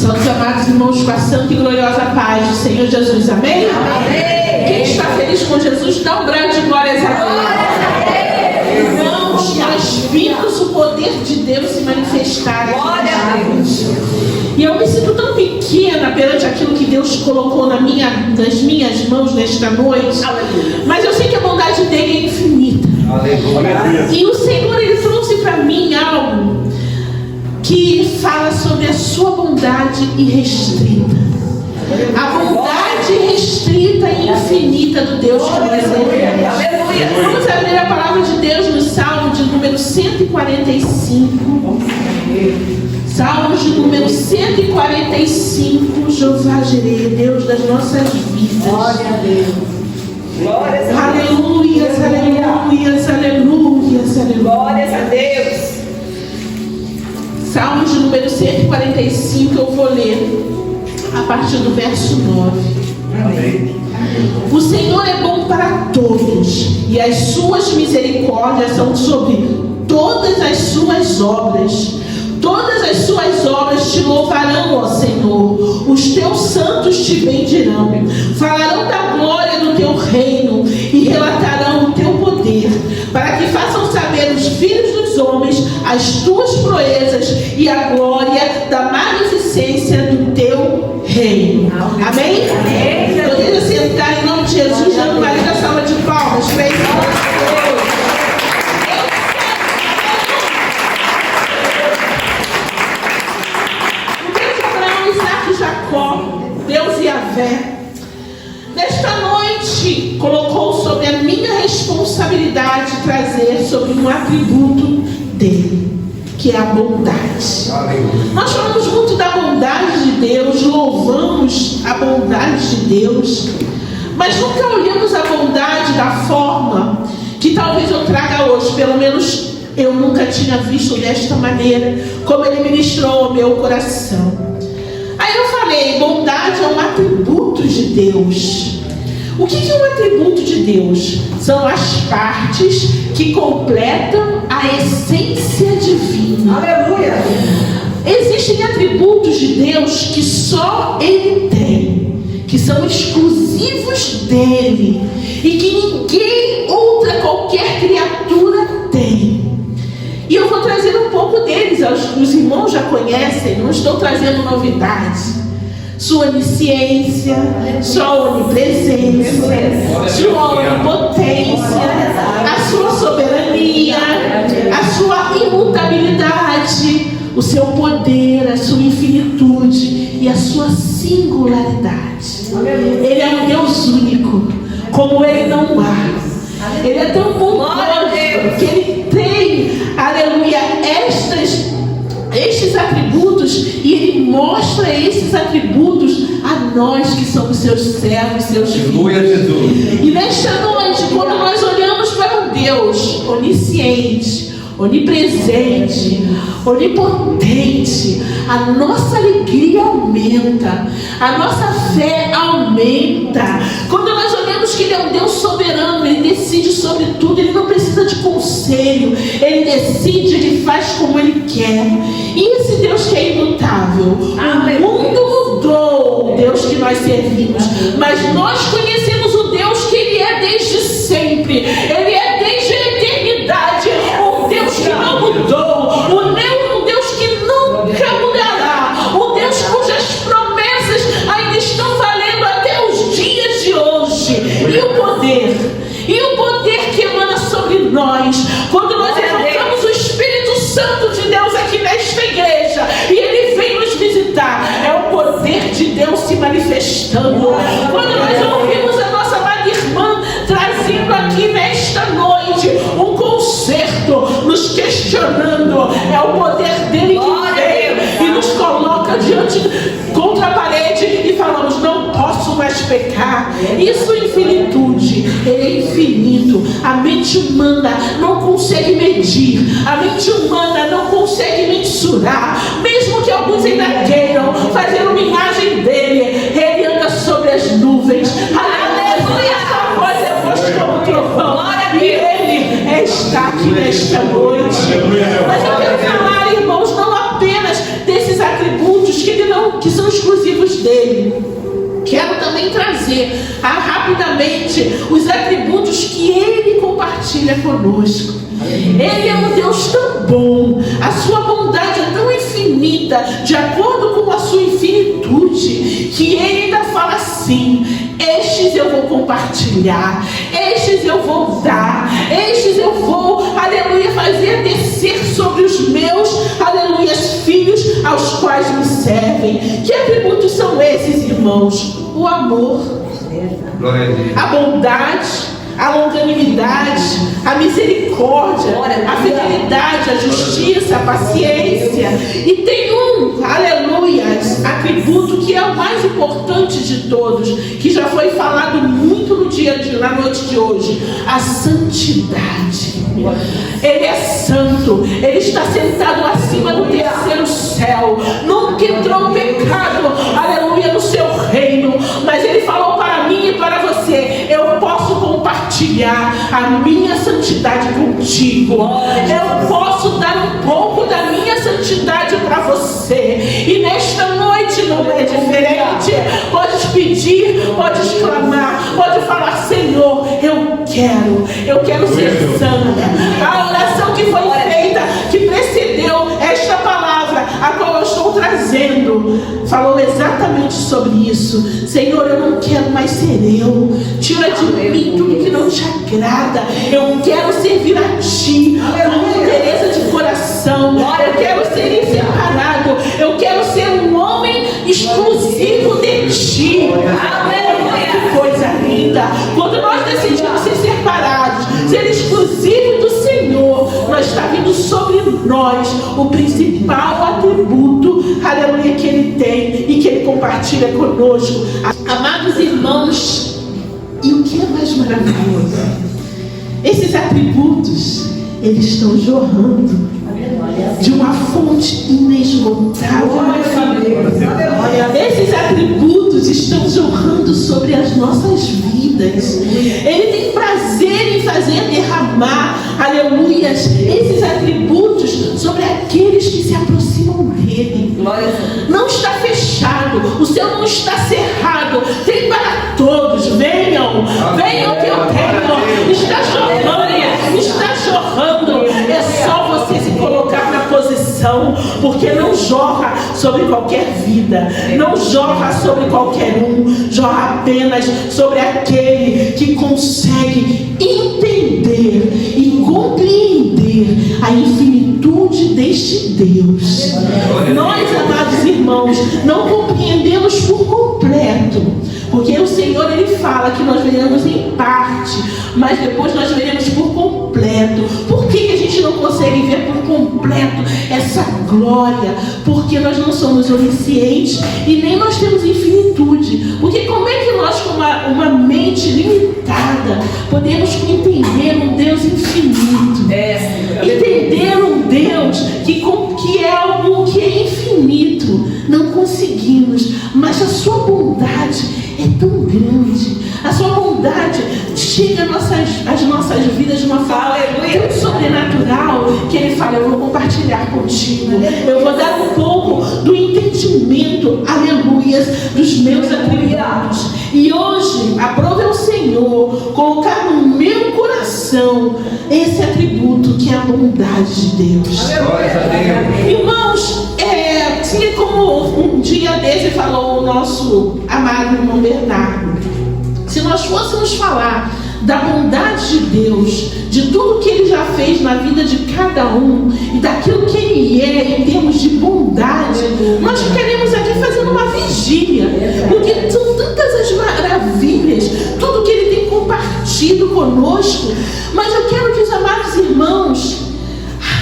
Meus amados irmãos, com a santa e gloriosa paz do Senhor Jesus, amém? Amém. Quem está feliz com Jesus, dá um grande glórias a Deus. Irmãos, nós vimos o poder de Deus se manifestar aqui. E eu me sinto tão pequena perante aquilo que Deus colocou nas minhas mãos nesta noite. Mas eu sei que a bondade dele é infinita. E o Senhor, ele trouxe para mim algo que fala sobre a sua bondade irrestrita. A bondade restrita e infinita do Deus que nós servimos. Vamos abrir a palavra de Deus no Salmo de número 145. Salmos de número 145. Jeová Jireh, Deus das nossas vidas. Glória a Deus. Glórias a Deus. Aleluias, aleluias, aleluias, aleluias. Glórias a Deus. Salmos de número 145, eu vou ler a partir do verso 9. Amém. O Senhor é bom para todos, e as suas misericórdias são sobre todas as suas obras. Todas as suas obras te louvarão, ó Senhor. Os teus santos te bendirão. Falarão da glória do teu reino e relatarão o teu poder, para que façam saber os filhos dos homens as tuas proezas e a glória da magnificência do teu reino. Amém? Amém. Poderia sentar em nome de Jesus, dando uma linda salva de palmas para ele. Deus Yahvé, nesta noite colocou sobre a minha responsabilidade trazer sobre um atributo dele, que é a bondade. Nós falamos muito da bondade de Deus, louvamos a bondade de Deus, mas nunca olhamos a bondade da forma que talvez eu traga hoje. Pelo menos eu nunca tinha visto desta maneira, como ele ministrou ao meu coração. Aí eu falei, bondade é um atributo de Deus. O que é um atributo de Deus? São as partes que completam a essência divina. Aleluia! Existem atributos de Deus que só Ele tem, que são exclusivos dele e que ninguém, qualquer criatura tem. E eu vou trazer um pouco deles, os irmãos já conhecem, não estou trazendo novidades. Sua onisciência, sua onipresença, sua onipotência, a sua soberania, a sua imutabilidade, o seu poder, a sua infinitude e a sua singularidade. Ele é um Deus único, como ele não há. Ele é tão bondoso que ele tem, aleluia, estes atributos, e ele mostra esses atributos a nós que somos seus servos, seus filhos. E nesta noite, quando nós olhamos para um Deus onisciente, onipresente, onipotente, a nossa alegria aumenta, a nossa fé aumenta. Quando nós olhamos que ele é um Deus soberano, ele decide sobre tudo, ele não precisa de conselho, ele decide, ele faz como ele quer. E esse Deus que é imutável, o mundo mudou, o Deus que nós servimos, mas nós conhecemos o Deus que ele é desde sempre, ele é desde a eternidade, um Deus que não mudou, um Deus que nunca mudará, um Deus cujas promessas ainda estão valendo até os dias de hoje. E o poder que emana sobre nós, quando nós evocamos o Espírito Santo de Deus aqui nesta igreja, e ele vem nos visitar, é o poder de Deus se manifestando. Quando nós ouvimos a nossa amada irmã trazendo aqui nesta noite um concerto, nos questionando, é o poder dele que vem e nos coloca contra a parede e falamos, não posso mais pecar. Isso é infinitude, ele é infinito. A mente humana não consegue medir, a mente humana não consegue mensurar, mesmo que alguns ainda queiram fazer uma imagem dele. Ele anda sobre as nuvens, aleluia, essa voz é voz como trovão, e ele está aqui nesta noite. Mas eu quero falar, irmãos, não apenas desses atributos que dele. Quero também trazer rapidamente os atributos que ele compartilha conosco. Ele é um Deus tão bom, a sua bondade é tão infinita, de acordo com a sua infinitude, que ele ainda fala assim: estes eu vou compartilhar, estes eu vou dar, estes eu vou, aleluia, fazer descer sobre os meus, aleluia, filhos aos quais me servem. Que atributos são esses, irmãos? O amor, a bondade, a longanimidade, a misericórdia, a fidelidade, a justiça, a paciência. E tem aleluia, atributo que é o mais importante de todos, que já foi falado muito na noite de hoje: a santidade. Ele é santo, ele está sentado acima do terceiro céu, nunca entrou um pecado, aleluia, no seu reino. Mas ele falou para mim e para você: eu posso compartilhar a minha santidade contigo, eu posso dar um pouco da minha santidade para você. E nesta noite não é diferente. Podes pedir, podes clamar, pode falar: Senhor, eu quero ser santa. A oração que foi feita, que precedeu esta palavra, a qual eu estou trazendo, falou exatamente sobre isso. Senhor, eu não quero mais ser eu. Tira de mim tudo que não te agrada. Eu quero servir a ti com interesse de coração. Eu quero ser separado. Eu quero ser um homem exclusivo de ti. Aleluia! Que coisa linda! Quando nós decidimos ser separados, ser exclusivos do Senhor, nós está vindo sobre nós o principal atributo, aleluia, que Ele tem e que Ele compartilha conosco. Amados irmãos, e o que é mais maravilhoso? Esses atributos, eles estão jorrando de uma fonte inesgotável. Esses atributos estão jorrando sobre as nossas vidas. Ele tem prazer em fazer derramar, aleluia, esses atributos sobre aqueles que se aproximam dele. Não está fechado, o céu não está cerrado, tem para todos. Venham que eu tenho. Está jorrando. É só você se colocar na posição, porque não jorra sobre qualquer vida, não jorra sobre qualquer jorra apenas sobre aquele que consegue entender e compreender a infinitude deste Deus. Nós, amados irmãos, não compreendemos por completo, porque o Senhor, Ele fala que nós veremos em parte, mas depois nós veremos por completo. Por que a gente não consegue ver por completo essa glória? Porque nós não somos oniscientes e nem nós temos infinitude. Porque como é que nós, com uma mente limitada, podemos entender um Deus infinito? Entender um Deus que é algo que é infinito. Não conseguimos, mas a sua bondade é tão grande, a sua bondade chega às nossas vidas de uma forma tão sobrenatural, que Ele fala: eu vou compartilhar contigo, eu vou dar um pouco do entendimento, aleluia, dos meus atributos. E hoje, aprove ao Senhor colocar no meu coração esse atributo que é a bondade de Deus. Irmãos, assim como um dia desse falou o nosso amado irmão Bernardo, se nós fôssemos falar da bondade de Deus, de tudo que Ele já fez na vida de cada um e daquilo que Ele é em termos de bondade, nós ficaríamos aqui fazendo uma vigília, porque são tantas as maravilhas, tudo que Ele tem compartido conosco. Mas eu quero que os amados irmãos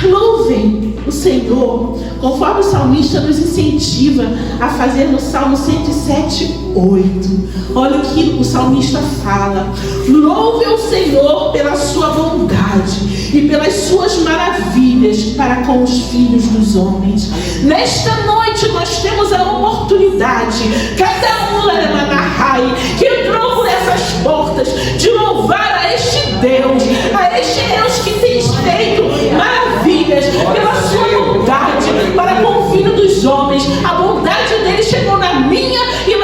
louvem o Senhor, conforme o salmista nos incentiva a fazer no Salmo 107:8. Olha o que o salmista fala: louve o Senhor pela sua bondade e pelas suas maravilhas para com os filhos dos homens. Nesta noite nós temos a oportunidade, cada um que entrou por essas portas, de louvar a este Deus que tem feito maravilhas pela sua bondade para com o filho dos homens. A bondade dele chegou na minha e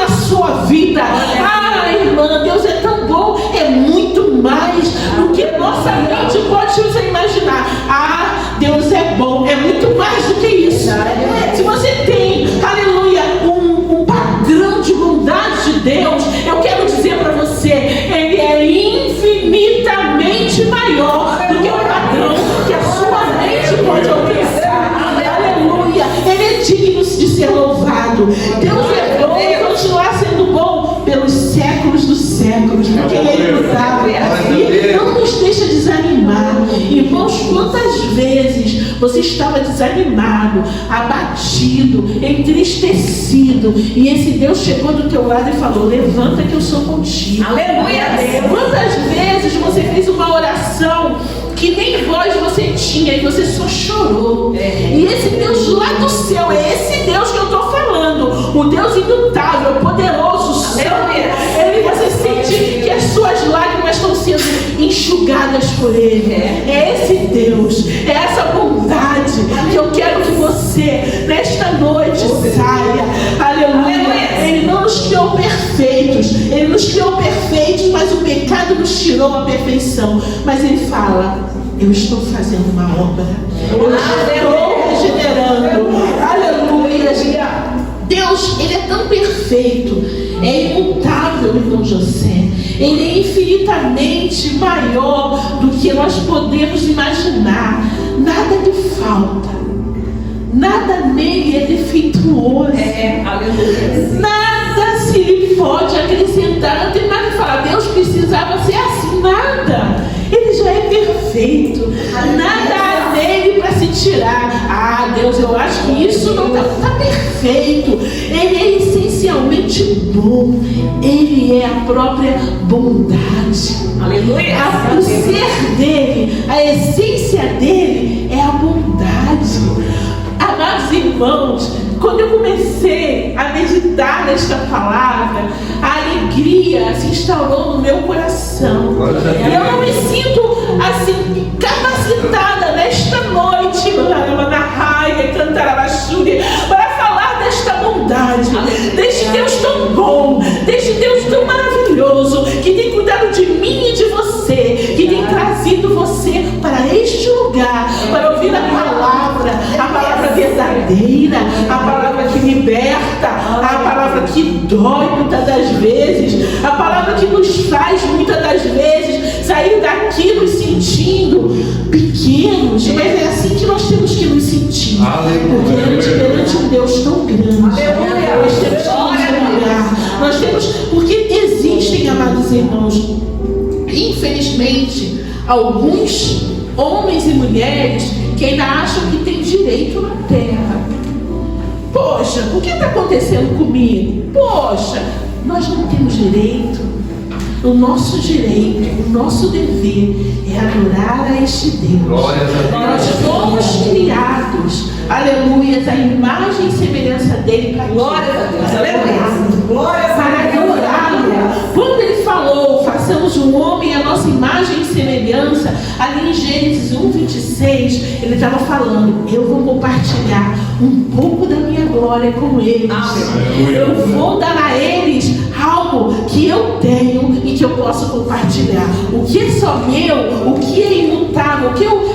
ser louvado. Deus é bom e continuar sendo bom pelos séculos dos séculos, porque Ele nos abre e não nos deixa desanimar. Irmãos, quantas vezes você estava desanimado, abatido, entristecido, e esse Deus chegou do teu lado e falou: levanta que eu sou contigo. Aleluia. Quantas vezes você fez uma oração que nem voz você tinha e você só chorou? E esse Deus lá do céu, é esse Deus que eu estou falando, o Deus imutável, poderoso, santo. Ele, você sente que as suas lágrimas estão sendo enxugadas por Ele. É esse Deus, é essa bondade que eu quero que você nesta noite saia. Aleluia. Ele não nos criou perfeitos, Ele nos criou perfeitos, mas o pecado nos tirou a perfeição. Mas Ele fala: eu estou fazendo uma obra, eu estou regenerando. Aleluia. Deus, Ele é tão perfeito, é imutável, irmão José. Ele é infinitamente maior do que nós podemos imaginar. Nada lhe falta, nada nele é defeituoso. Nada se lhe pode acrescentar. Não tem nada que falar: Deus precisava ser assim. Nada. Ele já é perfeito. Nada há nele para se tirar. Ah, Deus, eu acho que isso não está perfeito. Ele é essencialmente bom. Ele é a própria bondade. Aleluia. O ser dele, a essência dele é a bondade. Amados irmãos, quando eu comecei a meditar nesta palavra, a alegria se instaurou no meu coração. Eu não me sinto assim capacitada nesta noite para falar desta bondade, deste Deus tão bom, deste Deus tão maravilhoso, que tem cuidado de mim e de você, que tem trazido você para este lugar, para ouvir a palavra verdadeira, a palavra que liberta, a palavra que dói muitas das vezes, a palavra que nos faz muitas das vezes sair daqui nos sentindo pequenos, mas é assim que nós temos que nos sentir, porque perante um Deus tão grande, nós temos que nos olhar, nós temos, porque existem, amados irmãos, infelizmente, alguns homens e mulheres que ainda acham que tem direito na terra. Poxa, o que está acontecendo comigo? Poxa, nós não temos direito. O nosso direito, o nosso dever é adorar a este Deus. Nós fomos criados, aleluia, da imagem e semelhança dele para adorá-lo. Quando ele falou: façamos o homem a nossa imagem e semelhança, ali em Gênesis 1:26, ele estava falando: eu vou compartilhar um pouco da minha glória com eles. Eu vou dar a eles algo que eu tenho e que eu posso compartilhar. O que é só meu, o que é imutável,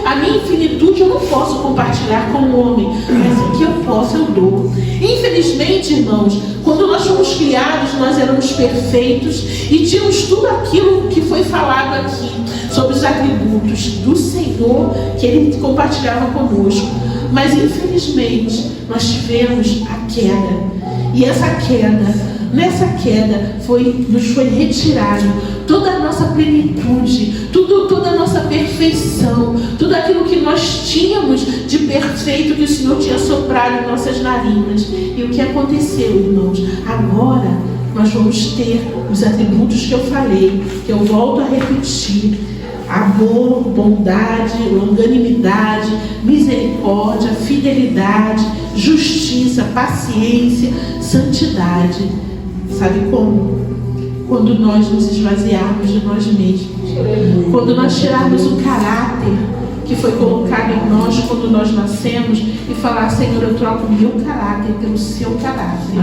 a minha infinitude eu não posso compartilhar com o homem, mas o que eu posso eu dou. Infelizmente, irmãos, quando nós fomos criados, nós éramos perfeitos e tínhamos tudo aquilo que foi falado aqui sobre os atributos do Senhor que Ele compartilhava conosco. Mas infelizmente nós tivemos a queda, e nessa queda nos foi retirado toda a nossa plenitude, toda a nossa perfeição, tudo aquilo que nós tínhamos de perfeito que o Senhor tinha soprado em nossas narinas. E o que aconteceu, irmãos? Agora nós vamos ter os atributos que eu falei, que eu volto a repetir: amor, bondade, longanimidade, misericórdia, fidelidade, justiça, paciência, santidade. Sabe como? Quando nós nos esvaziarmos de nós mesmos, quando nós tirarmos o caráter que foi colocado em nós quando nós nascemos e falar: Senhor, eu troco o meu caráter pelo seu caráter,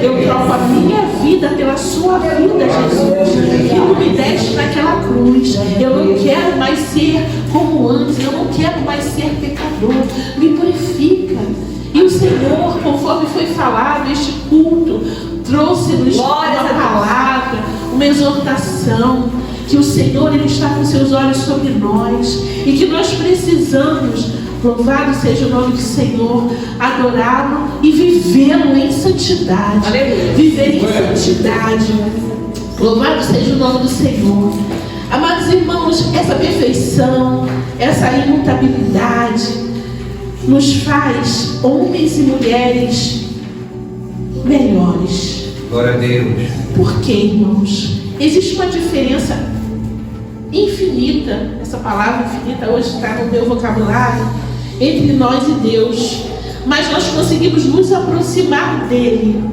eu troco a minha vida pela sua vida, Jesus, que tu me deste naquela cruz. Eu não quero mais ser como antes, eu não quero mais ser pecador, me purifica. E o Senhor, conforme foi falado, este culto trouxe-nos uma palavra, uma exortação, que o Senhor, Ele está com seus olhos sobre nós e que nós precisamos Louvado seja o nome do Senhor, adorá-lo e vivê-lo em santidade. Aleluia. Viver em santidade. Louvado seja o nome do Senhor. Amados irmãos, essa perfeição, essa imutabilidade nos faz homens e mulheres melhores. Glória a Deus. Por quê, irmãos? Existe uma diferença infinita, essa palavra infinita hoje está no meu vocabulário, entre nós e Deus. Mas nós conseguimos nos aproximar dele.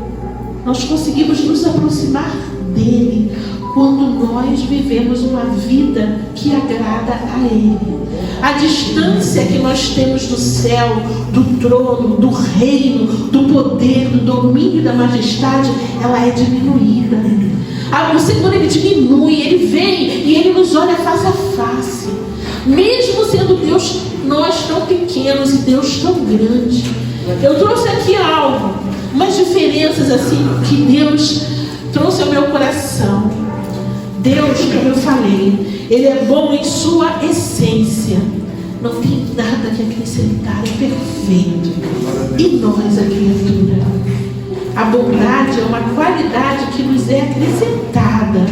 Nós conseguimos nos aproximar dele quando nós vivemos uma vida que agrada a ele. A distância que nós temos do céu, do trono, do reino, do poder, do domínio e da majestade, ela é diminuída. O Senhor, ele diminui, ele vem e ele nos olha face a face. Mesmo sendo Deus, nós tão pequenos e Deus tão grande. Eu trouxe aqui algo, umas diferenças assim que Deus trouxe ao meu coração. Deus, como eu falei, ele é bom em sua essência. Não tem nada que acrescentar, é perfeito. E nós, a criatura? A bondade é uma qualidade que nos é acrescentada.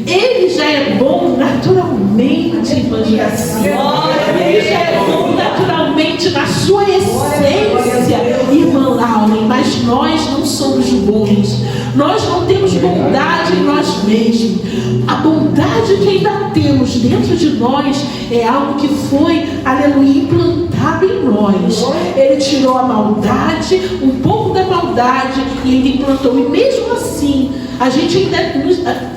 Ele já é bom naturalmente, irmã Juraci. Ele já é bom naturalmente na sua essência, irmã Lauren. Mas nós não somos bons. Nós não temos bondade em nós mesmos. A bondade que ainda temos dentro de nós é algo que foi, aleluia, implantado em nós. Ele tirou a maldade, um pouco da maldade, e ele implantou. E mesmo assim, a gente ainda,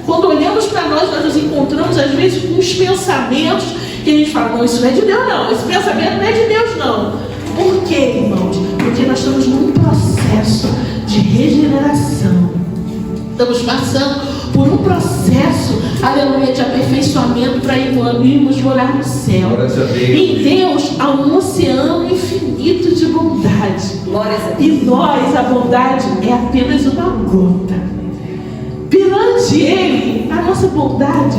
quando olhamos para nós nos encontramos às vezes com uns pensamentos que a gente fala, não, isso não é de Deus não, esse pensamento não é de Deus não. Por quê, irmãos? Porque nós estamos num processo de regeneração. Estamos passando por um processo, aleluia, de aperfeiçoamento para irmos morar no céu. Em Deus há um oceano infinito de bondade. E nós, a bondade é apenas uma gota. Perante Ele, a nossa bondade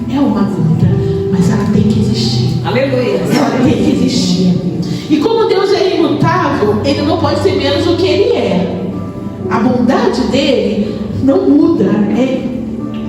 é uma gota, mas ela tem que existir. Aleluia. Ela tem que existir. E como Deus é imutável, Ele não pode ser menos do que Ele é. A bondade dele não muda,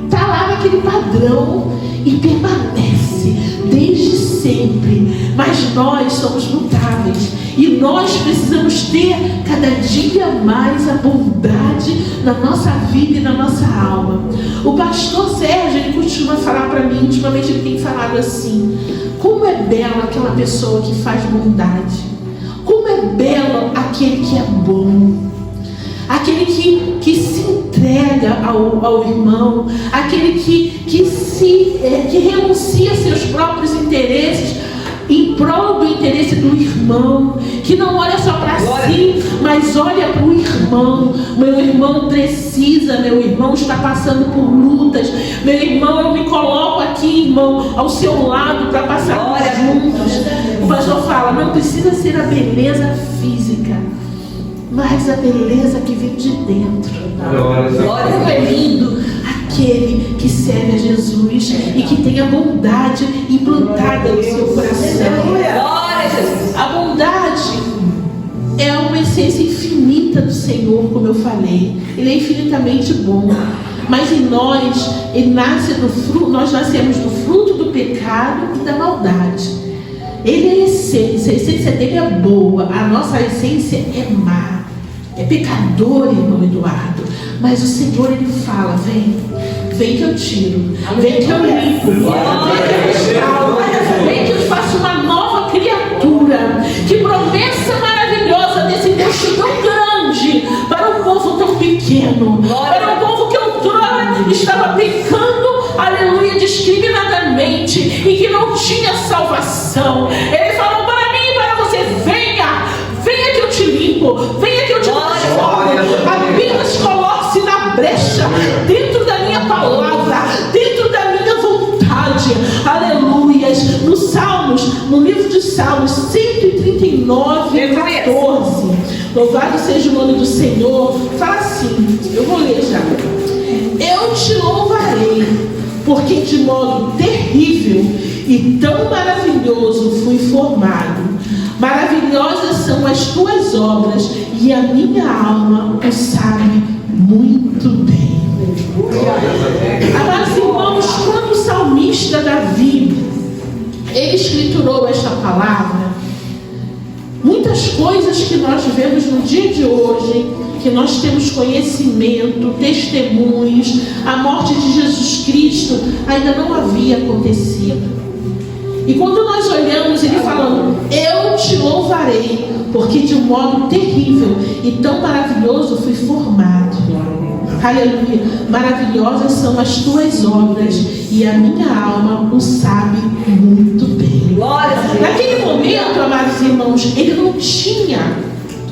está lá naquele padrão e permanece desde sempre. Mas nós somos mutáveis e nós precisamos ter cada dia mais a bondade na nossa vida e na nossa alma. O pastor Sérgio, ele costuma falar para mim, ultimamente ele tem falado assim: como é bela aquela pessoa que faz bondade, como é belo aquele que é bom, aquele que se entrega ao irmão, aquele que renuncia a seus próprios interesses em prol do interesse do irmão, que não olha só para si, mas olha para o irmão. Meu irmão precisa, meu irmão está passando por lutas, meu irmão, eu me coloco aqui, irmão, ao seu lado para passar juntos. O pastor fala, não precisa ser a beleza física, mas a beleza que vem de dentro. Como é lindo aquele que serve a Jesus e que tem a bondade implantada no seu coração. A bondade é uma essência infinita do Senhor, como eu falei. Ele é infinitamente bom. Mas em nós, nós nascemos do fruto do pecado e da maldade. Ele é a essência dele é boa, a nossa essência é má. É pecador, irmão Eduardo. Mas o Senhor, ele fala, vem que eu tiro, vem que eu limpo, vem que eu restauro, vem que eu faço uma nova criatura. Que promessa maravilhosa desse Deus tão grande para um povo tão pequeno, para um povo que outrora estava pecando, aleluia, discriminadamente, e que não tinha salvação. Ele falou para mim e para você: venha que eu te limpo, venha que eu te transformo. Apenas coloque-se na brecha, dentro da minha palavra, dentro da minha vontade. Aleluias. No livro de Salmos 139, 14, louvado seja o nome do Senhor, fala assim, eu vou ler já: eu te louvarei, porque de modo terrível e tão maravilhoso fui formado. Maravilhosas são as tuas obras, e a minha alma o sabe muito bem. Amados irmãos, quando o salmista Davi, ele escriturou esta palavra, muitas coisas que nós vemos no dia de hoje, que nós temos conhecimento, testemunhos, a morte de Jesus Cristo ainda não havia acontecido. E quando nós olhamos ele falando, eu te louvarei, porque de um modo terrível e tão maravilhoso fui formado. Aleluia. Maravilhosas são as tuas obras, e a minha alma o sabe muito bem. Naquele momento, amados irmãos, ele não tinha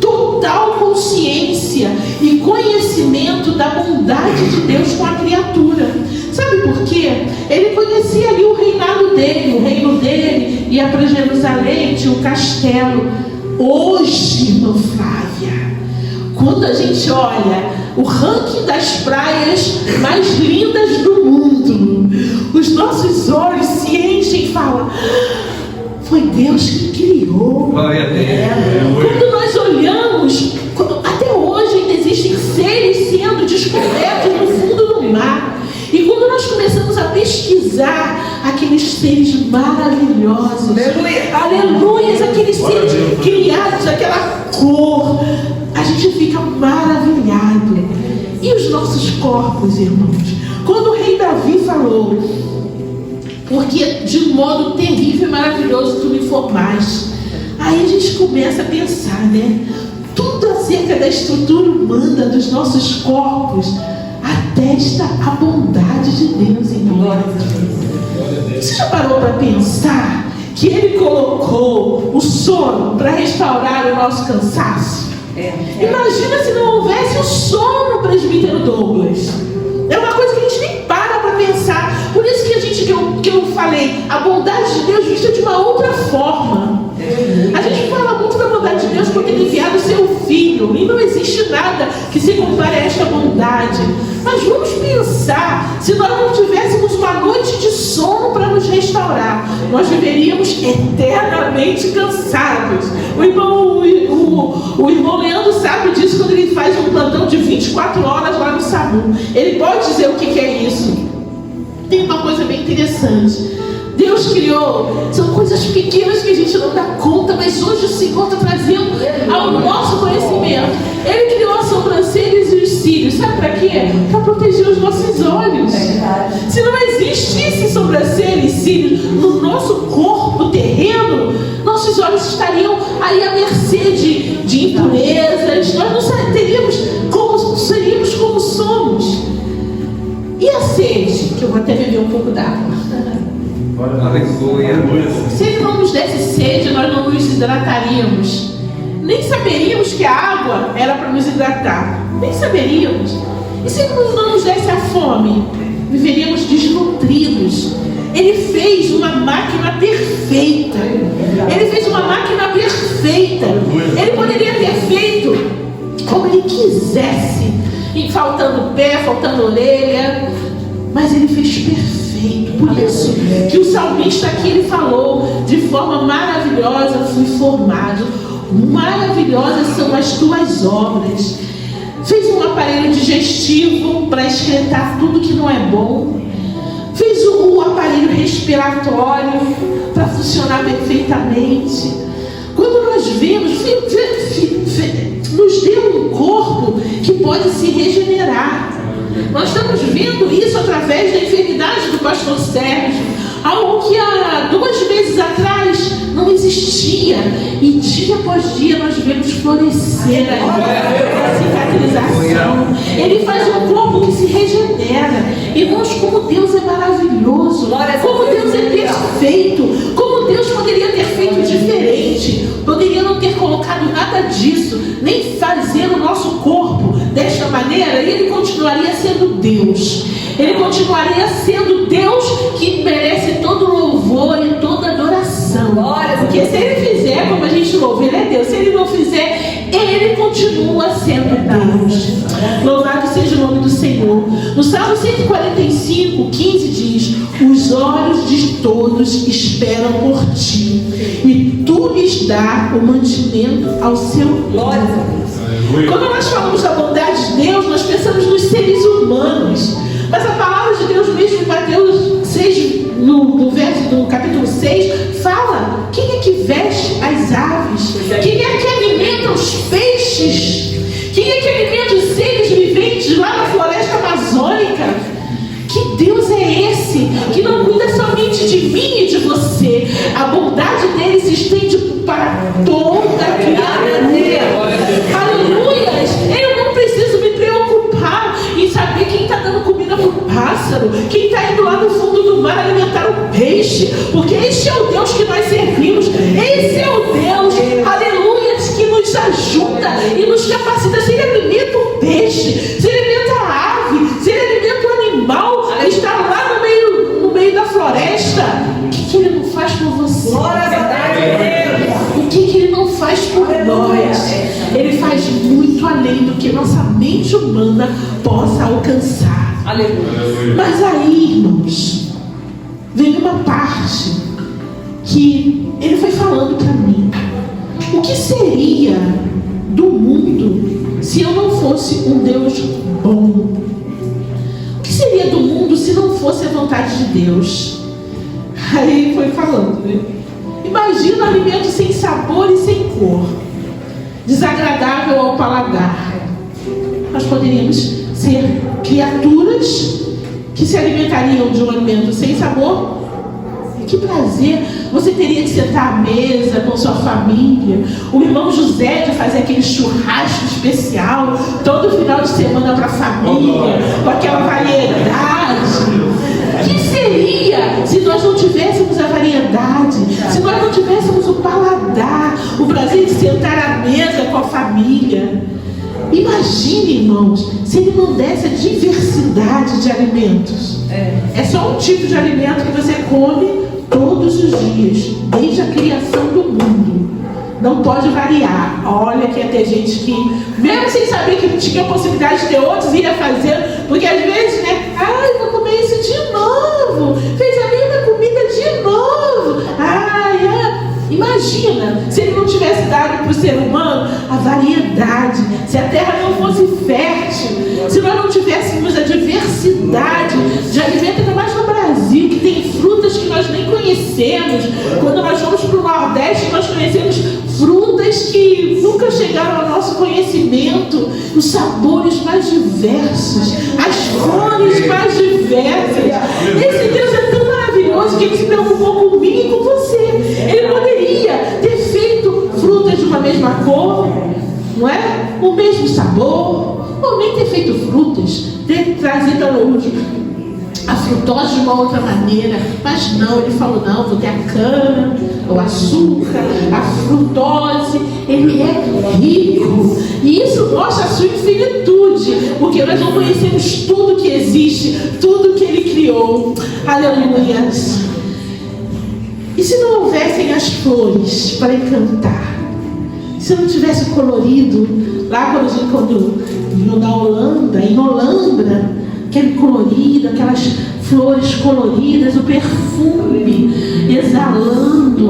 total consciência e conhecimento da bondade de Deus com a criatura. Sabe por quê? Ele conhecia ali o reinado dele, o reino dele, ia para Jerusalém, tinha um castelo. Hoje, irmã Flávia, quando a gente olha o ranking das praias mais lindas do mundo, os nossos olhos se enchem e falam, foi Deus que criou. Glória a Deus. Quando nós olhamos, até hoje ainda existem seres sendo descobertos no fundo do mar. E quando nós começamos a pesquisar aqueles seres maravilhosos, aleluia, aqueles seres criados, aquela cor, a gente fica maravilhado. E os nossos corpos, irmãos? Quando o rei Davi falou, porque de um modo terrível e maravilhoso tu me formaste, aí a gente começa a pensar, né? Tudo acerca da estrutura humana dos nossos corpos atesta a bondade de Deus, irmão. Você já parou para pensar que Ele colocou o sono para restaurar o nosso cansaço? Imagina se não houvesse o sono, presbítero Douglas. É uma coisa que a gente nem para pensar. Por isso que eu falei, a bondade de Deus vista de uma outra forma. A gente fala muito da bondade de Deus por ter enviado o seu Filho, e não existe nada que se compare a esta bondade. Mas vamos pensar, se nós não tivéssemos uma noite de sono para nos restaurar, nós viveríamos eternamente cansados. O irmão Leandro sabe disso quando ele faz um plantão de 24 horas lá no SAMU. Ele pode dizer o que é isso. Tem uma coisa bem interessante. Deus criou, são coisas pequenas que a gente não dá conta, mas hoje o Senhor está trazendo ao nosso conhecimento. Ele criou as sobrancelhas e os cílios, sabe para quê? Para proteger os nossos olhos. Se não existisse sobrancelha e cílios no nosso corpo terreno, nossos olhos estariam aí à mercê de impurezas, nós não teríamos seríamos como somos. E a sede, que eu vou até beber um pouco d'água. Aleluia. Se Ele não nos desse sede, nós não nos hidrataríamos. Nem saberíamos que a água era para nos hidratar. Nem saberíamos. E se Ele não nos desse a fome, viveríamos desnutridos. Ele fez uma máquina perfeita. Ele fez uma máquina perfeita. Ele poderia ter feito como Ele quisesse, faltando pé, faltando orelha, mas Ele fez perfeito. Por isso que o salmista aqui ele falou, de forma maravilhosa fui formado, maravilhosas são as tuas obras. Fez um aparelho digestivo para excretar tudo que não é bom. Fez o aparelho respiratório para funcionar perfeitamente. Quando nós vemos, nos deu um corpo que pode se regenerar. Nós estamos vendo isso através da enfermidade do pastor Sérgio, algo que há 2 meses atrás não existia, e dia após dia nós vemos florescer a cicatrização. Ele faz um corpo que se regenera. Irmãos, como Deus é maravilhoso, como Deus é perfeito, como Deus poderia ter feito diferente, poderia não ter colocado nada disso, nem fazer o nosso corpo desta maneira, e Ele continuaria sendo Deus. Ele continuaria sendo Deus que merece todo louvor e toda adoração. Porque se Ele fizer como a gente louva, Ele é Deus. Se Ele não fizer, Ele continua sendo Deus. Louvado seja o nome do Senhor. No Salmo 145, 15 diz: os olhos de todos esperam por ti, e tu tu lhes dá o mantimento ao seu Glória a Deus. Quando nós falamos da bondade de Deus, nós pensamos nos seres humanos. Mas a palavra de Deus mesmo em Mateus 6, no verso do capítulo 6, fala: quem é que veste as aves? Quem é que alimenta os peixes? Quem é que alimenta os seres viventes lá na floresta amazônica? Que Deus é esse que não cuida somente de mim e de você? A bondade dele se estende para toda a criatura. Aleluia! Eu não preciso me preocupar em saber quem está dando comida para o pássaro, quem está indo lá no fundo do mar alimentar o peixe, porque esse é o Deus que nós servimos. Esse é o Deus, aleluia, que nos ajuda e nos capacita. Se ele alimenta o peixe, se ele alimenta a ave, se ele alimenta o animal, está lá no meio da floresta, o que ele não faz por você? Glória a Deus. O que ele não faz por nós? Ele faz muito além do que nossa mente humana possa alcançar. Aleluia. Mas aí, irmãos, vem uma parte que ele foi falando para mim. O que seria do mundo se eu não fosse um Deus bom? O que seria do mundo se não fosse a vontade de Deus? Aí ele foi falando, né? Imagina um alimento sem sabor e sem cor, desagradável ao paladar. Nós poderíamos ser criaturas que se alimentariam de um alimento sem sabor. Que prazer você teria de sentar à mesa com sua família. O irmão José de fazer aquele churrasco especial todo final de semana para a família, com aquela variedade. Que seria se nós não tivéssemos a variedade, se nós não tivéssemos o paladar, o prazer de sentar à mesa com a família? Imagine, irmãos, se ele não desse a diversidade de alimentos. É só um tipo de alimento que você come todos os dias, desde a criação do mundo. Não pode variar. Olha que ia ter gente que, mesmo sem saber que tinha a possibilidade de ter outros, ia fazer, porque às vezes, né? Ai, vou comer isso de novo. Fez a mesma comida de novo. Imagina se ele não tivesse dado para o ser humano a variedade, se a terra não fosse fértil, se nós não tivéssemos a diversidade de alimentos, ainda mais no Brasil, que tem frutas que nós nem conhecemos. Quando nós vamos para o Nordeste, nós conhecemos frutas que nunca chegaram ao nosso conhecimento, os sabores mais diversos, as cores mais diversas. Esse Deus é tão maravilhoso que ele se preocupou comigo e com você. Ele poderia ter feito frutas de uma mesma cor, não é? O mesmo sabor, ou nem ter feito frutas, ter trazido a frutose de uma outra maneira. Mas não, ele falou: não, vou ter a cana, o açúcar, a frutose. Ele é rico, e isso mostra a sua infinitude, porque nós não conhecemos tudo que existe, tudo que ele criou. Aleluia. E se não houvessem as flores para encantar? Se não tivesse o colorido, lá quando na Holanda, em Holanda, aquele colorido, aquelas flores coloridas, o perfume exalando.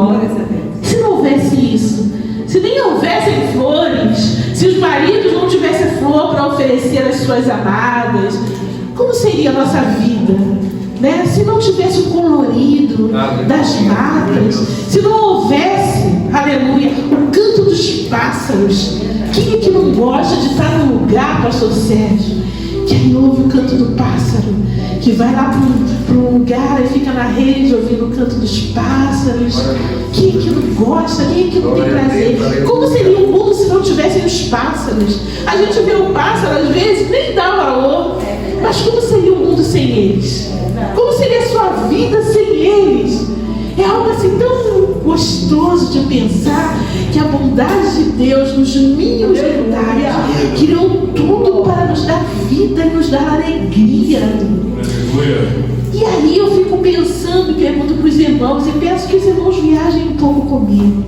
Se não houvesse isso, se nem houvessem flores, se os maridos não tivessem flor para oferecer às suas amadas, como seria a nossa vida? Né? Se não tivesse o colorido das matas, se não houvesse, aleluia, o canto dos pássaros. Quem é que não gosta de estar num lugar, pastor Sérgio, que aí ouve o canto do pássaro, que vai lá para um lugar e fica na rede ouvindo o canto dos pássaros? Quem é que não gosta? Quem é que não tem prazer? Como seria o mundo se não tivessem os pássaros? A gente vê o pássaro às vezes, nem dá valor, mas como seria o mundo sem eles? Como seria a sua vida sem eles? É algo assim tão gostoso de pensar que a bondade de Deus nos mínimos detalhes criou tudo para nos dar vida e nos dar alegria. E aí eu fico pensando e pergunto para os irmãos, e peço que os irmãos viajem um pouco comigo.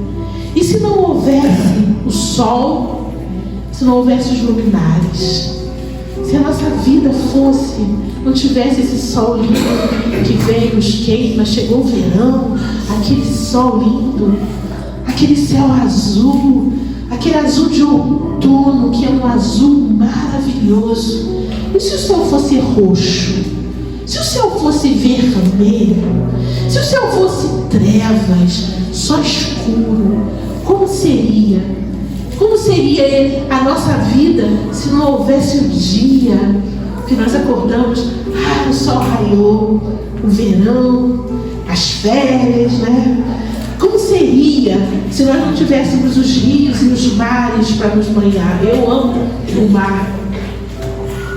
E se não houvesse o sol, se não houvesse os luminares, se a nossa vida não tivesse esse sol lindo que vem, nos queima, chegou o verão, aquele sol lindo, aquele céu azul, aquele azul de outono, que é um azul maravilhoso. E se o céu fosse roxo? Se o céu fosse vermelho? Se o céu fosse trevas, só escuro? Como seria? Como seria a nossa vida se não houvesse o dia que nós acordamos? O sol raiou, o verão, as férias, né? Como seria se nós não tivéssemos os rios e os mares para nos banhar? Eu amo o mar.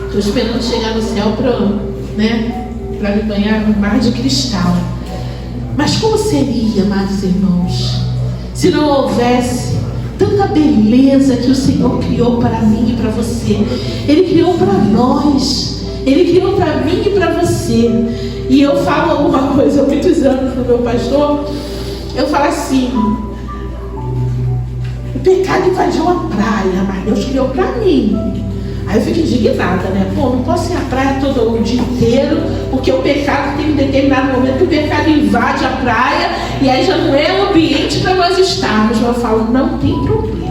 Estou esperando chegar no céu para me banhar no mar de cristal. Mas como seria, amados irmãos, se não houvesse tanta beleza que o Senhor criou para mim e para você? Ele criou para nós. Ele criou para mim e para você. E eu falo alguma coisa há muitos anos para o meu pastor. Eu falo assim: o pecado invadiu a praia, mas Deus criou para mim. Aí eu fico indignada, né? Não posso ir à praia todo o dia inteiro, porque o pecado tem um determinado momento que o pecado invade a praia e aí já não é o ambiente para nós estarmos. Eu falo, não tem problema.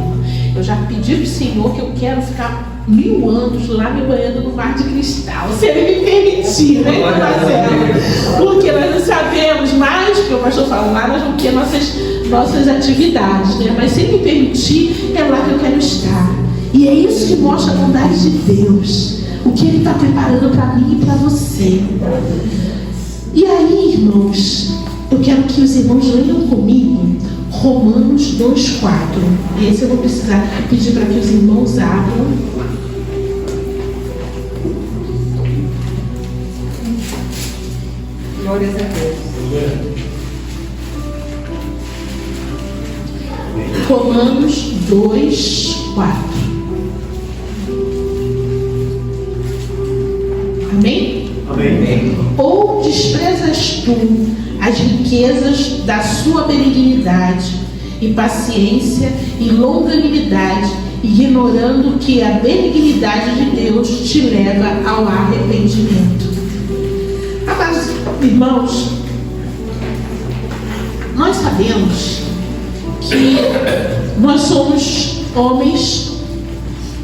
Eu já pedi para o Senhor que eu quero ficar 1000 anos lá me banhando no mar de cristal, se Ele me permitir, né, Marcelo? Porque nós não sabemos mais, porque o pastor fala, lá nós vamos ter nossas atividades, né? Mas se Ele me permitir, é lá que eu quero estar. E é isso que mostra a bondade de Deus, o que Ele está preparando para mim e para você. E aí, irmãos, eu quero que os irmãos leiam comigo Romanos 2,4. E esse eu vou precisar pedir para que os irmãos abram. Glória a Deus. Romanos 2,4. Amém? Amém. Ou desprezas tu as riquezas da sua benignidade e paciência e longanimidade, ignorando que a benignidade de Deus te leva ao arrependimento. Amados irmãos, nós sabemos que nós somos homens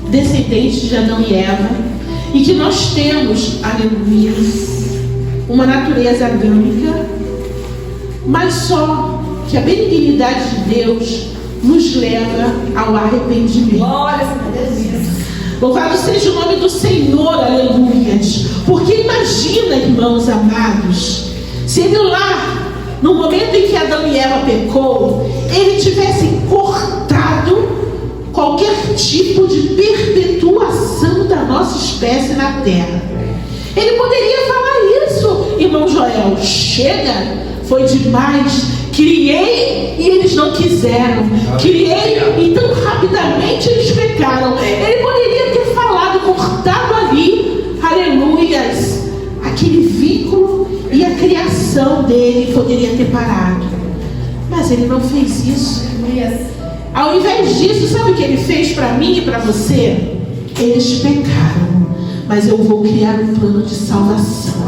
descendentes de Adão e Eva, e que nós temos, aleluia, uma natureza adâmica, mas só que a benignidade de Deus nos leva ao arrependimento. Glória a Deus. Louvado seja o nome do Senhor, aleluia. Porque imagina, irmãos amados, se Ele lá, no momento em que Adão e Eva pecou, Ele tivesse cortado qualquer tipo de perpetuação da nossa espécie na terra. Ele poderia falar isso, irmão Joel: chega, foi demais, criei e eles não quiseram, criei e tão rapidamente eles pecaram. Ele poderia ter falado, cortado ali, aleluias, aquele vínculo, e a criação dele poderia ter parado, mas Ele não fez isso. Ao invés disso, sabe o que Ele fez para mim e para você? Eles pecaram, mas eu vou criar um plano de salvação.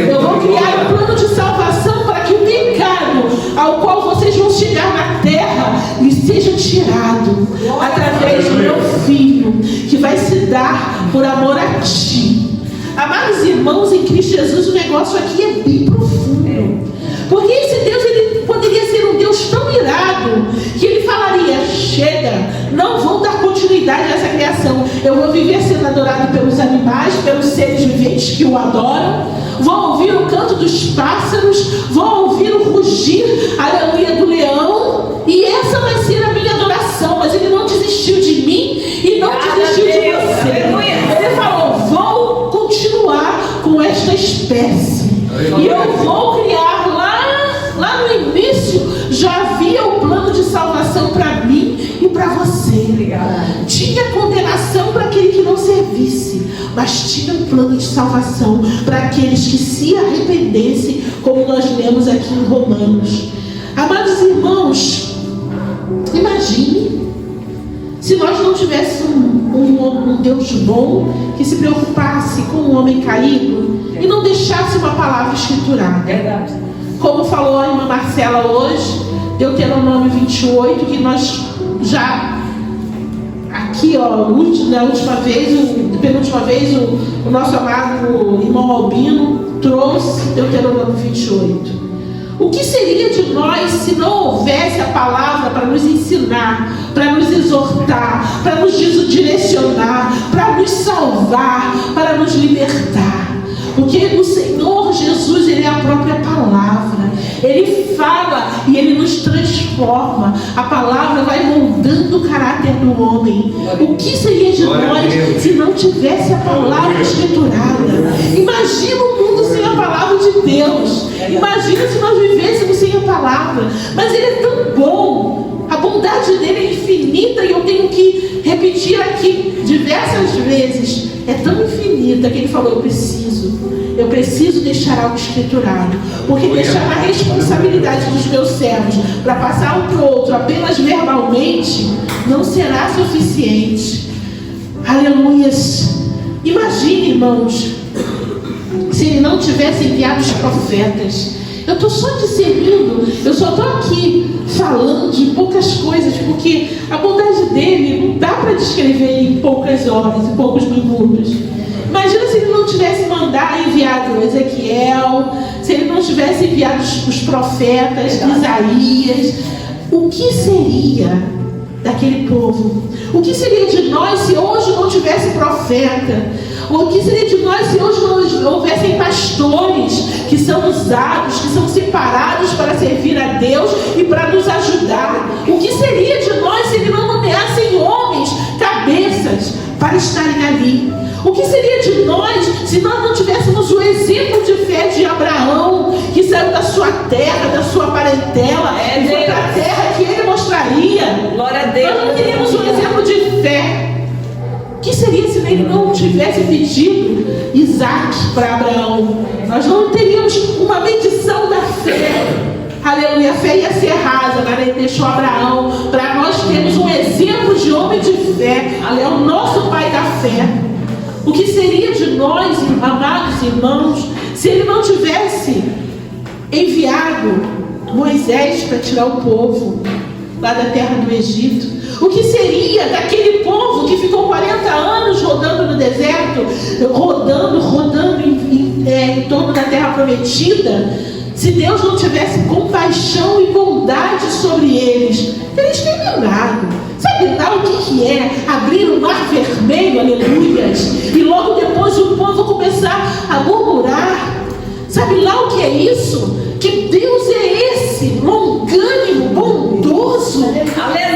Eu vou criar um plano de salvação para que o pecado ao qual vocês vão chegar na terra lhe seja tirado através do meu Filho, que vai se dar por amor a ti. Amados irmãos, em Cristo Jesus, o negócio aqui é bem profundo. Porque esse Deus, Ele poderia ser um Deus tão irado que Ele falaria: chega, não vão dar continuidade a essa criação. Eu vou viver sendo adorado pelos animais, pelos seres viventes que o adoram. Vão ouvir o canto dos pássaros, vão ouvir o rugir, aleluia, do leão. E essa vai ser a minha adoração. Mas Ele não desistiu de mim e não desistiu de você. Ele falou: vou continuar com esta espécie. E eu vou criar lá no início, já havia o plano de salvação para mim e para você. Tinha condenação para aquele que não servisse, mas tinha um plano de salvação para aqueles que se arrependessem, como nós lemos aqui em Romanos. Amados irmãos, imagine se nós não tivéssemos um Deus bom que se preocupasse com o homem caído e não deixasse uma palavra escriturada. Verdade. Como falou a irmã Marcela hoje, Deuteronômio 28, que nós já aqui, ó, penúltima vez, o nosso amado irmão Albino trouxe Deuteronômio 28. O que seria de nós se não houvesse a palavra para nos ensinar, para nos exortar, para nos direcionar, para nos salvar, para nos libertar? Porque o Senhor Jesus, Ele é a própria palavra. Ele fala e Ele nos transforma. A palavra vai moldando o caráter do homem. O que seria de nós se não tivesse a palavra escriturada? Imagina o mundo sem a palavra de Deus. Imagina se nós vivêssemos sem a palavra. Mas Ele é tão bom. A bondade dele é infinita e eu tenho que repetir aqui diversas vezes. É tão infinita que Ele falou: eu preciso deixar algo escriturado, porque deixar a responsabilidade dos meus servos para passar um para o outro apenas verbalmente não será suficiente. Aleluias. Imagine, irmãos, se Ele não tivesse enviado os profetas. Eu estou só discernindo, eu só estou aqui falando de poucas coisas, porque a bondade dele não dá para descrever em poucas horas, em poucos minutos. Imagina se Ele não tivesse enviado Ezequiel, se Ele não tivesse enviado os profetas, Isaías. O que seria daquele povo? O que seria de nós se hoje não tivesse profeta? O que seria de nós se hoje não houvessem pastores que são usados, que são separados para servir a Deus e para nos ajudar? O que seria de nós se Ele não nomeassem homens, cabeças, para estarem ali? O que seria de nós se nós não tivéssemos o exemplo de fé de Abraão, que saiu da sua terra, da sua parentela, e foi para a terra que ele mostraria? Glória a Deus. Nós não teríamos um exemplo de fé. O que seria se ele não tivesse pedido Isaac para Abraão? Nós não teríamos uma bendição da fé. Aleluia, a fé ia ser rasa, mas Ele deixou Abraão para nós termos um exemplo de homem de fé. Ele é o nosso pai da fé. O que seria de nós, amados irmãos, se Ele não tivesse enviado Moisés para tirar o povo lá da terra do Egito? O que seria daquele povo que ficou 40 anos rodando no deserto, rodando em torno da terra prometida, se Deus não tivesse compaixão e bondade sobre eles? Eles terminaram. Sabe lá o que é abrir o mar vermelho, aleluias, e logo depois o povo começar a murmurar? Sabe lá o que é isso? Que Deus é esse, longânimo, bondoso,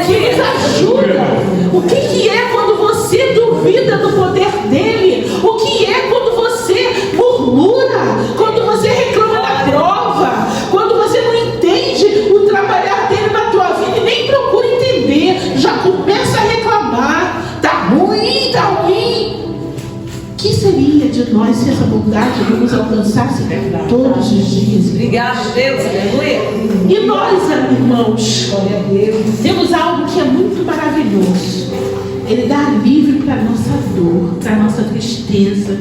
que nos ajuda. O que é quando você duvida do poder dele? O que é quando você murmura? Quando você reclama da prova? Quando você não entende o trabalhar dele na tua vida e nem procura entender, já começa a reclamar. Tá ruim, tá ruim. O que seria de nós se essa bondade não nos alcançasse todos os dias? Obrigado, Deus, aleluia. E nós, irmãos, temos algo que é muito maravilhoso. Ele dá alívio para a nossa dor, para a nossa tristeza.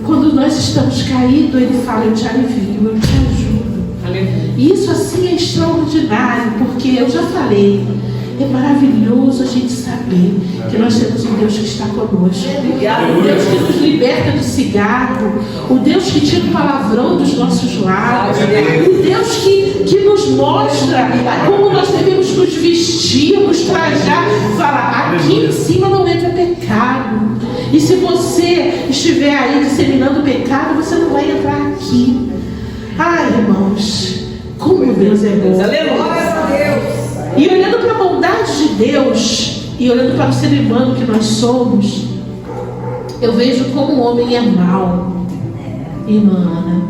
Quando nós estamos caídos, Ele fala: eu te alivio, eu te ajudo. Aleluia. E isso assim é extraordinário, porque eu já falei, é maravilhoso a gente saber que nós temos um Deus que está conosco. O Deus que nos liberta do cigarro, o Deus que tira o palavrão dos nossos lábios, o Deus que nos mostra como nós devemos nos vestir, nos trajar. Fala: aqui em cima não entra pecado. E se você estiver aí disseminando pecado, você não vai entrar aqui. Ai, irmãos, como Deus é bom. Aleluia. E olhando para a bondade de Deus e olhando para o ser humano que nós somos, eu vejo como o homem é mau, irmã Ana.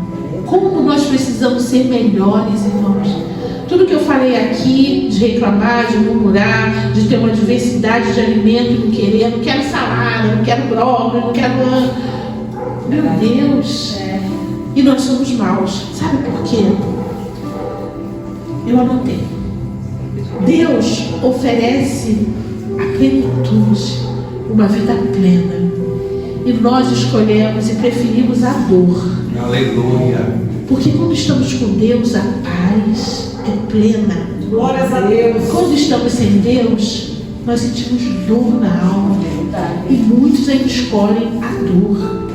Como nós precisamos ser melhores, irmãos. Tudo que eu falei aqui, de reclamar, de murmurar, de ter uma diversidade de alimento, não quero salada, não quero brócolis, não quero... Meu Deus! E nós somos maus. Sabe por quê? Eu anotei. Deus oferece a plenitude, uma vida plena. E nós escolhemos e preferimos a dor. Aleluia. Porque quando estamos com Deus, a paz é é plena. Glórias a Deus. Quando estamos sem Deus, nós sentimos dor na alma. E muitos ainda escolhem a dor.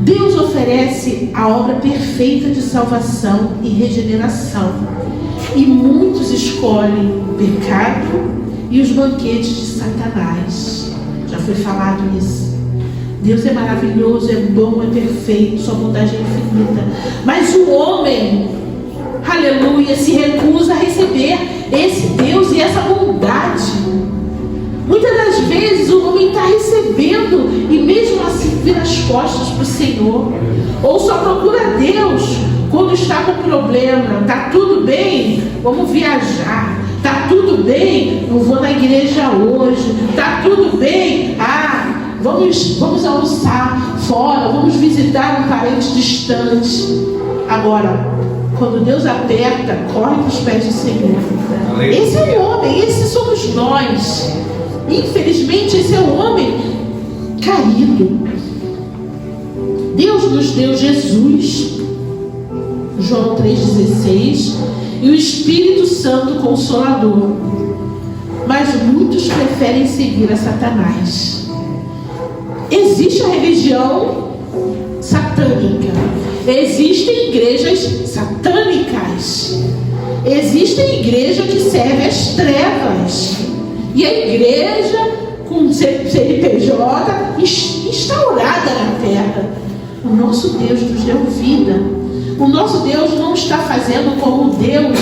Deus oferece a obra perfeita de salvação e regeneração. E muitos escolhem o pecado e os banquetes de Satanás. Já foi falado isso. Deus é maravilhoso, é bom, é perfeito, sua bondade é infinita. Mas o homem, aleluia, se recusa a receber esse Deus e essa bondade. Muitas das vezes o homem está recebendo e mesmo assim vira as costas para o Senhor. Ou só procura Deus quando está com problema. Está tudo bem? Vamos viajar. Está tudo bem? Não vou na igreja hoje. Está tudo bem? Vamos almoçar fora. Vamos visitar um parente distante. Agora, quando Deus aperta, corre para os pés do Senhor. Esse é o homem, esse somos nós. Infelizmente, esse é o homem caído. Deus nos deu Jesus, João 3,16, e o Espírito Santo Consolador. Mas muitos preferem seguir a Satanás. Existe a religião satânica. Existem igrejas satânicas. Existe a igreja que serve às trevas. E a igreja com CNPJ instaurada na terra. O nosso Deus nos deu vida. O nosso Deus não está fazendo como Deus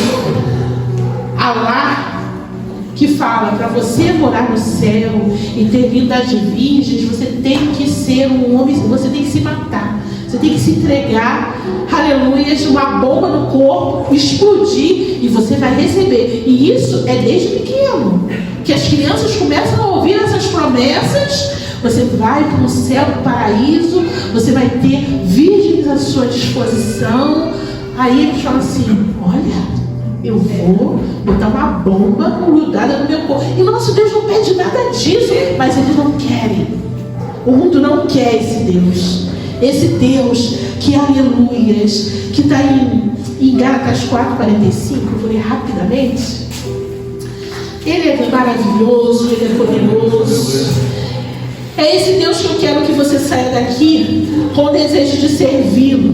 Alá, que fala para você morar no céu e ter vida de virgens, você tem que ser um homem, você tem que se matar. Você tem que se entregar, aleluia, uma bomba no corpo, explodir e você vai receber. E isso é desde pequeno. Que as crianças começam a ouvir essas promessas. Você vai para o céu, para o paraíso. Você vai ter virgens à sua disposição. Aí eles falam assim: olha, eu vou botar uma bomba grudada no meu corpo. E nosso Deus não pede nada disso. Mas eles não querem. O mundo não quer esse Deus. Esse Deus que, aleluias, que está em Gálatas 4,45, eu vou ler rapidamente. Ele é maravilhoso, Ele é poderoso. É esse Deus que eu quero que você saia daqui com o desejo de servi-lo,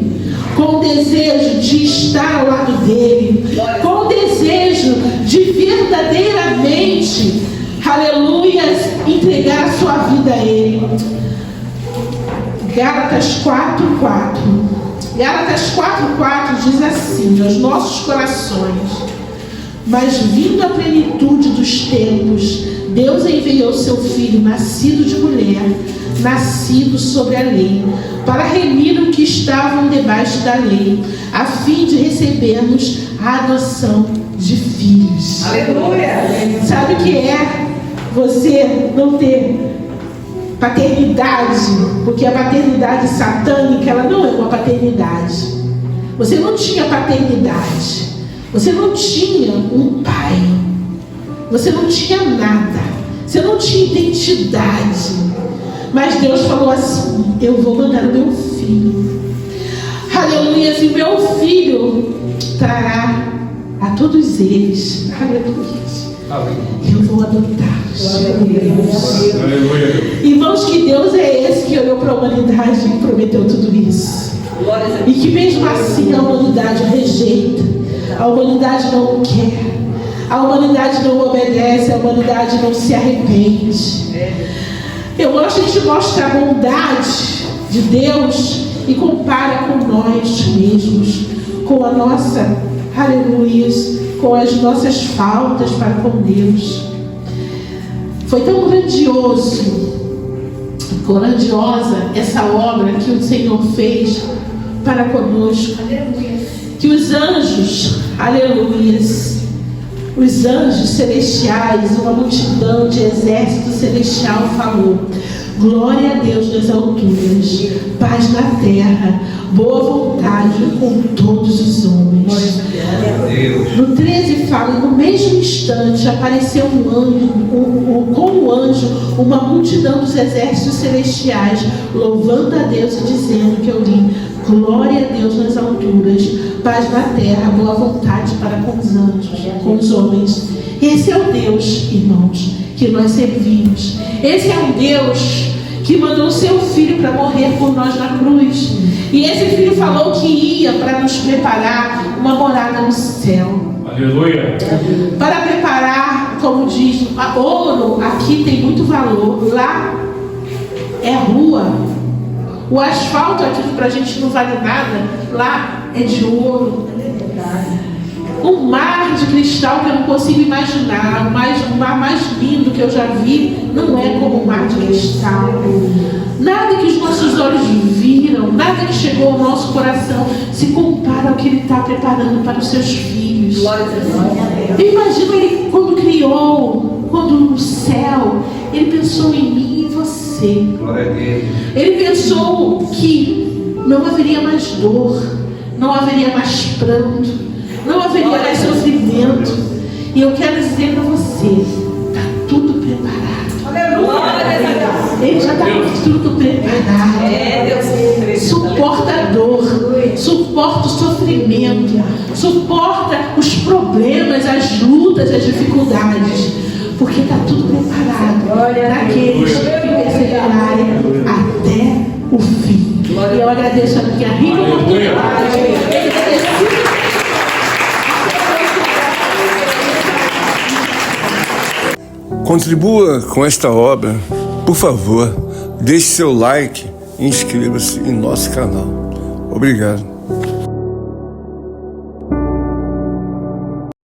com o desejo de estar ao lado dele, com o desejo de verdadeiramente, aleluias, entregar a sua vida a Ele. Gálatas 4,4. Gálatas 4,4 diz assim aos nossos corações: mas vindo a plenitude dos tempos, Deus enviou seu Filho, nascido de mulher, nascido sobre a lei, para remir o que estavam debaixo da lei, a fim de recebermos a adoção de filhos. Aleluia! Sabe o que é você não ter paternidade? Porque a paternidade satânica, ela não é uma paternidade. Você não tinha paternidade. Você não tinha um pai. Você não tinha nada. Você não tinha identidade. Mas Deus falou assim: eu vou mandar o meu filho. Aleluia. E meu filho trará a todos eles. Aleluia. Eu vou adotá-los. Irmãos, que Deus é esse que olhou para a humanidade e prometeu tudo isso. E que mesmo assim a humanidade rejeita. A humanidade não quer. A humanidade não obedece. A humanidade não se arrepende. Eu gosto de mostrar a bondade de Deus e compara com nós mesmos, com a nossa, aleluia, com as nossas faltas para com Deus. Foi tão grandiosa essa obra que o Senhor fez para conosco, que os anjos, aleluias, os anjos celestiais, uma multidão de exército celestial falou: glória a Deus nas alturas, paz na terra, boa vontade com todos os homens. No 13 fala, no mesmo instante apareceu um anjo, com o anjo, uma multidão dos exércitos celestiais, louvando a Deus e dizendo, que eu li, glória a Deus nas alturas, paz na terra, boa vontade para com os anjos, com os homens. Esse é o Deus, irmãos, que nós servimos. Esse é um Deus que mandou o seu Filho para morrer por nós na cruz. E esse Filho falou que ia para nos preparar uma morada no céu. Aleluia. Para preparar, como diz, ouro aqui tem muito valor, lá é rua. O asfalto aqui que pra gente não vale nada, lá é de ouro. Um mar de cristal que eu não consigo imaginar, o mar mais lindo que eu já vi, não é como o mar de cristal. Nada que os nossos olhos viram, nada que chegou ao nosso coração se compara ao que Ele está preparando para os seus filhos. Eu imagino Ele quando criou, quando no céu, Ele pensou em mim e em você. Ele pensou que não haveria mais dor, não haveria mais pranto, não haveria mais sofrimento. E eu quero dizer para você, está tudo preparado. Ele já está com tudo preparado. Suporta a dor, suporta o sofrimento, suporta os problemas, as lutas, as dificuldades, porque está tudo preparado para aqueles que perseverarem até o fim. E eu agradeço a minha rica oportunidade. Contribua com esta obra, por favor, deixe seu like e inscreva-se em nosso canal. Obrigado.